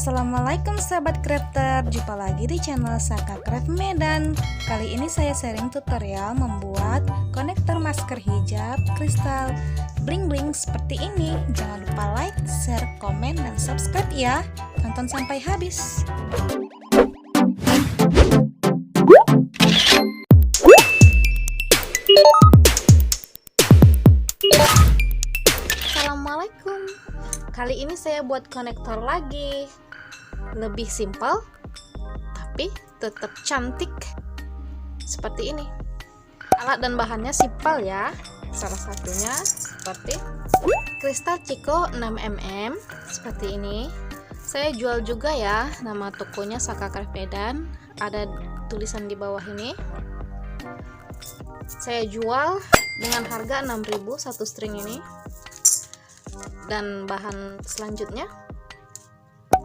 Assalamualaikum sahabat crafter, jumpa lagi di channel Saka Craft Medan. Kali ini saya sharing tutorial membuat konektor masker hijab kristal bling bling seperti ini. Jangan lupa like, share, komen, dan subscribe ya. Tonton sampai habis. Assalamualaikum. Kali ini saya buat konektor lagi. Lebih simpel tapi tetap cantik seperti ini. Alat dan bahannya simpel ya. Salah satunya seperti kristal Ciko 6mm seperti ini. Saya jual juga ya, nama tokonya Saka Craft Medan. Ada tulisan di bawah ini. Saya jual dengan harga 6.000 satu string ini. Dan bahan selanjutnya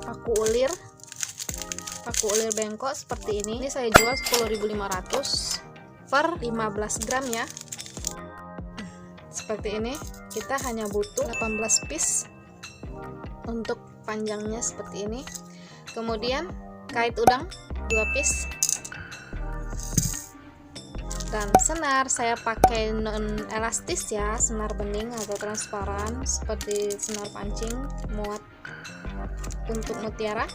paku ulir bengkok seperti ini. Ini saya jual 10.500 per 15 gram ya. Seperti ini. Kita hanya butuh 18 piece untuk panjangnya seperti ini. Kemudian kait udang 2 piece. Dan senar saya pakai non elastis ya, senar bening atau transparan seperti senar pancing muat untuk mutiara.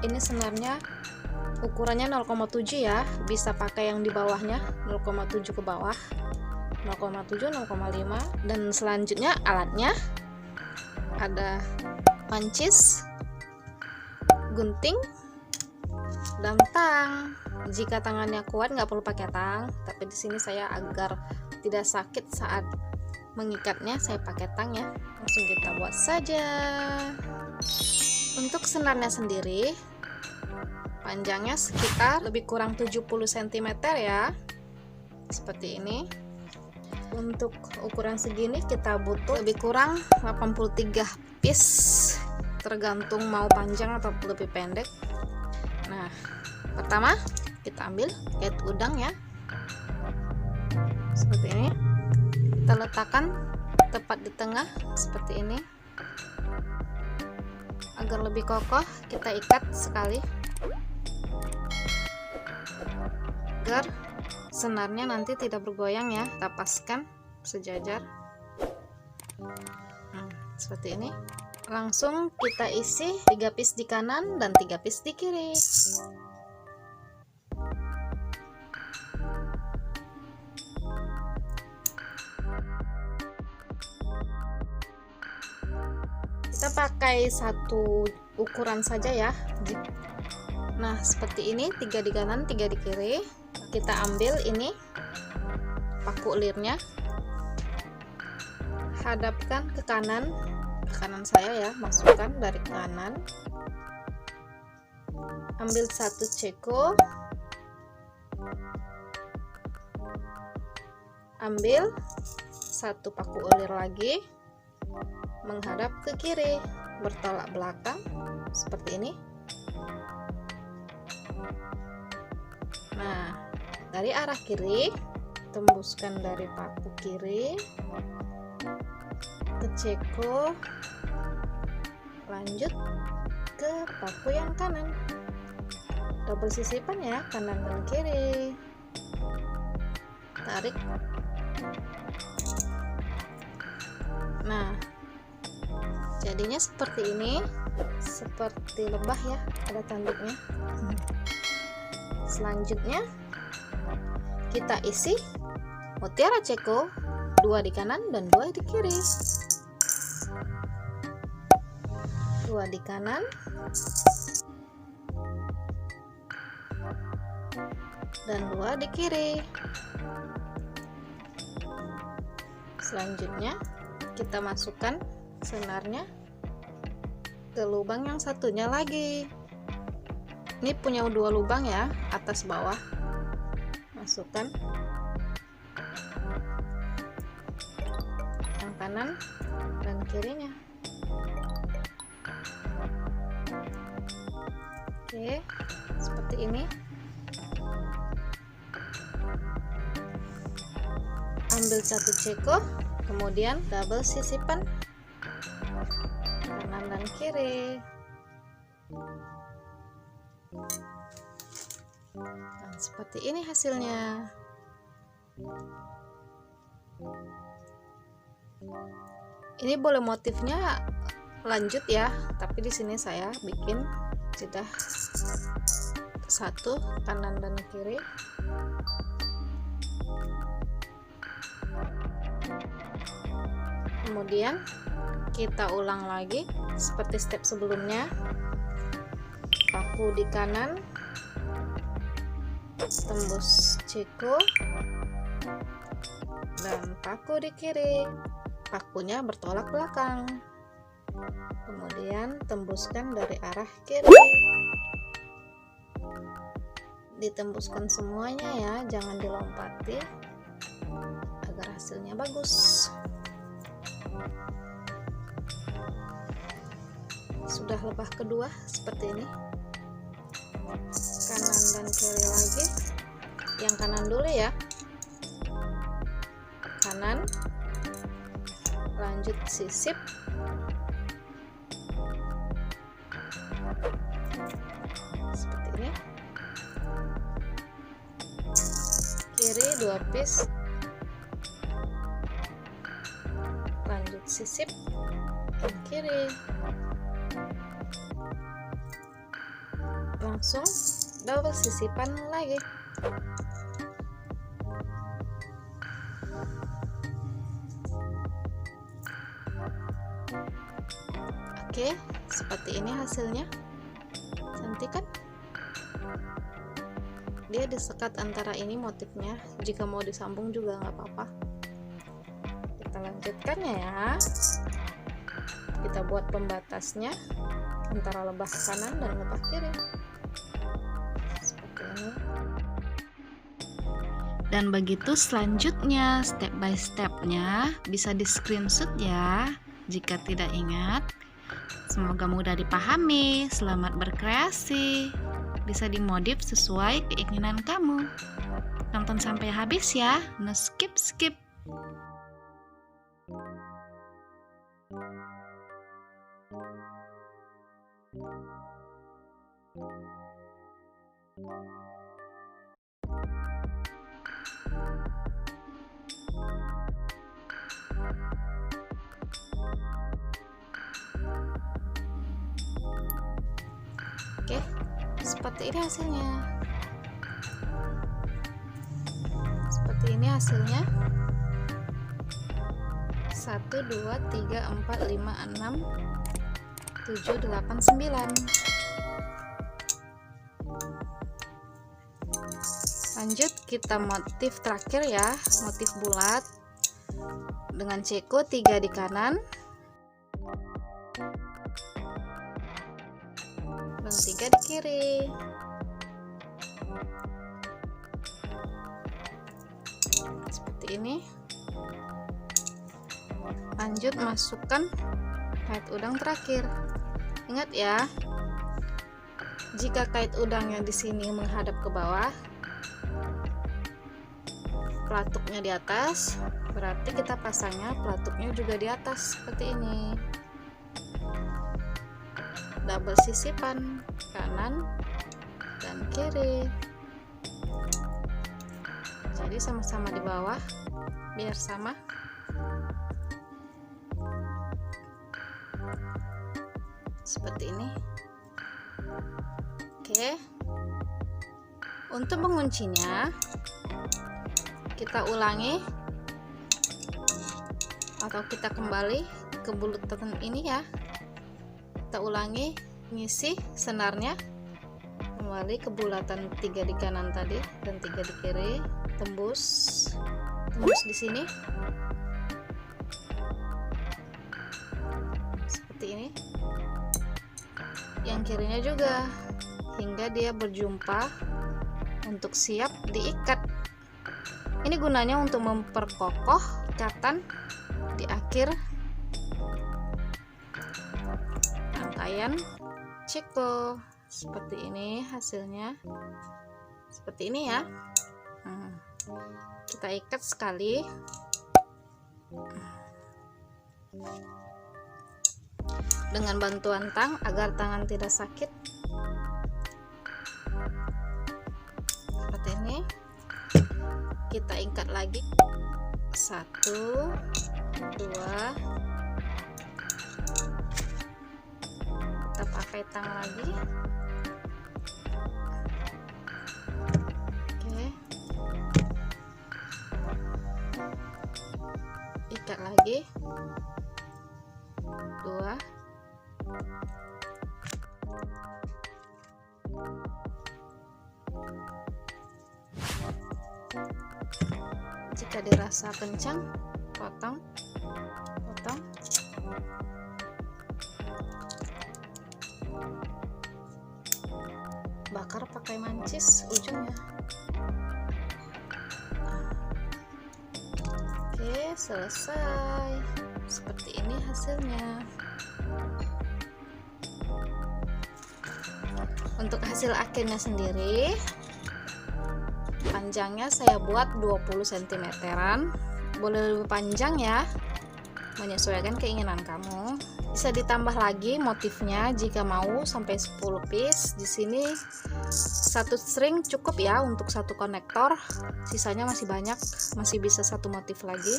Ini senarnya ukurannya 0,7 ya, bisa pakai yang di bawahnya 0,7 ke bawah, 0,7, 0,5. Dan selanjutnya alatnya ada pancis, gunting, dan tang. Jika tangannya kuat nggak perlu pakai tang, tapi di sini saya agar tidak sakit saat mengikatnya saya pakai tang ya. Langsung kita buat saja. Untuk senarnya sendiri panjangnya sekitar lebih kurang 70 cm ya, seperti ini. Untuk ukuran segini kita butuh lebih kurang 83 piece, tergantung mau panjang atau lebih pendek. Nah, pertama kita ambil kait udang ya, seperti ini. Kita letakkan tepat di tengah seperti ini. Agar lebih kokoh kita ikat sekali agar senarnya nanti tidak bergoyang ya. Kita paskan sejajar seperti ini. Langsung kita isi 3 piece di kanan dan 3 piece di kiri. Kita pakai satu ukuran saja ya. Nah, seperti ini, 3 di kanan, 3 di kiri. Kita ambil ini paku ulirnya, hadapkan ke kanan saya ya, masukkan dari kanan. Ambil satu ceko, ambil satu paku ulir lagi, menghadap ke kiri, bertolak belakang seperti ini. Nah, dari arah kiri tembuskan dari paku kiri ke ceko, lanjut ke paku yang kanan, double sisipan ya, kanan dan kiri. Tarik. Nah, jadinya seperti ini, seperti lebah ya, ada tanduknya. Selanjutnya kita isi mutiara ceko 2 di kanan dan 2 di kiri. 2 di kanan dan 2 di kiri. Selanjutnya kita masukkan senarnya ke lubang yang satunya lagi. Ini punya 2 lubang ya, atas bawah. Masukkan yang kanan dan kirinya. Oke, seperti ini. Ambil satu ceko, kemudian double sisipan kanan dan kiri. Dan seperti ini hasilnya. Ini boleh motifnya lanjut ya, tapi di sini saya bikin sudah satu kanan dan kiri. Kemudian kita ulang lagi seperti step sebelumnya. Paku di kanan, tembus siku, dan paku di kiri. Pakunya bertolak belakang, kemudian tembuskan dari arah kiri. Ditembuskan semuanya ya, jangan dilompati agar hasilnya bagus. Sudah lebah kedua seperti ini, kanan dan kiri lagi. Yang kanan dulu ya, kanan, lanjut sisip, seperti ini. Kiri 2 piece, lanjut sisip yang kiri, langsung double sisipan lagi. Oke, seperti ini hasilnya. Cantik kan? Dia disekat antara ini motifnya. Jika mau disambung juga nggak apa-apa. Kita lanjutkannya ya. Kita buat pembatasnya antara lebah kanan dan lebah kiri. Seperti ini. Dan begitu selanjutnya, step by stepnya bisa di screenshot ya jika tidak ingat. Semoga mudah dipahami. Selamat berkreasi. Bisa dimodif sesuai keinginan kamu. Tonton sampai habis ya, no skip. Oke, seperti ini hasilnya. Seperti ini hasilnya. 1 2 3 4 5 6 7 8 9. Lanjut kita motif terakhir ya, motif bulat dengan ceko 3 di kanan dan 3 di kiri. Seperti ini. Lanjut masukkan kait udang terakhir. Ingat ya, jika kait udangnya di sini menghadap ke bawah, pelatuknya di atas, berarti kita pasangnya pelatuknya juga di atas seperti ini. Double sisipan kanan dan kiri. Jadi sama-sama di bawah biar sama. Seperti ini. Oke. Untuk menguncinya kita ulangi atau kita kembali ke bulatan ini ya. Kita ulangi ngisi senarnya, kembali ke bulatan 3 di kanan tadi dan 3 di kiri, tembus di sini seperti ini. Yang kirinya juga hingga dia berjumpa untuk siap diikat. Ini gunanya untuk memperkokoh ikatan di akhir rangkaian ceko. Seperti ini hasilnya, seperti ini ya. Kita ikat sekali dengan bantuan tang agar tangan tidak sakit. ini kita ikat lagi, 1 2, kita pakai tang lagi. Oke, ikat lagi, 2. Jika dirasa kencang, potong. Bakar pakai mancis ujungnya. Oke, selesai. Seperti ini hasilnya. Untuk hasil akhirnya sendiri, panjangnya saya buat 20 cm-an, boleh lebih panjang ya, menyesuaikan keinginan kamu. Bisa ditambah lagi motifnya jika mau sampai 10 piece. Di sini 1 string cukup ya untuk 1 konektor, sisanya masih banyak, masih bisa 1 motif lagi.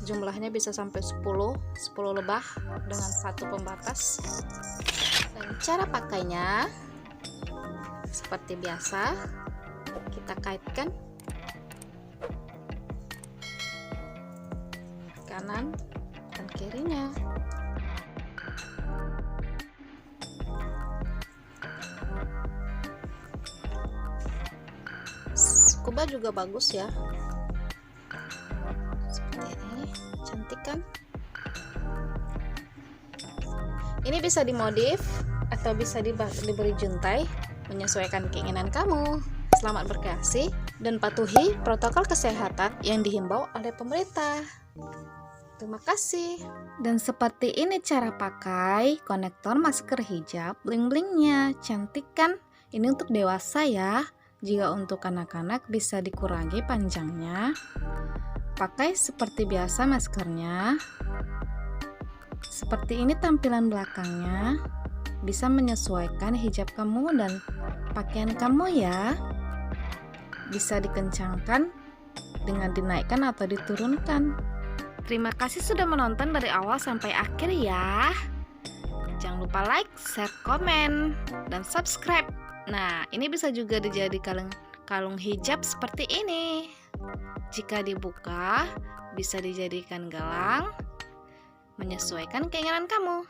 Jumlahnya bisa sampai 10 lebah dengan 1 pembatas. Dan cara pakainya seperti biasa, kita kaitkan kanan dan kirinya. Scuba juga bagus ya, seperti ini, cantik kan? Ini bisa dimodif atau bisa diberi juntai, menyesuaikan keinginan kamu. Selamat berkreasi dan patuhi protokol kesehatan yang dihimbau oleh pemerintah. Terima kasih. Dan seperti ini cara pakai konektor masker hijab bling-blingnya. Cantik kan? Ini untuk dewasa ya. Jika untuk anak-anak bisa dikurangi panjangnya. Pakai seperti biasa maskernya. Seperti ini tampilan belakangnya. Bisa menyesuaikan hijab kamu dan pakaian kamu ya. Bisa dikencangkan dengan dinaikkan atau diturunkan. Terima kasih sudah menonton dari awal sampai akhir ya. Jangan lupa like, share, komen, dan subscribe. Nah, ini bisa juga dijadikan kalung hijab seperti ini. Jika dibuka, bisa dijadikan gelang, menyesuaikan keinginan kamu.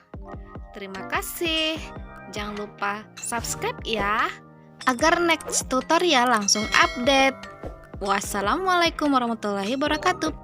Terima kasih. Jangan lupa subscribe ya, agar next tutorial langsung update. Wassalamualaikum warahmatullahi wabarakatuh.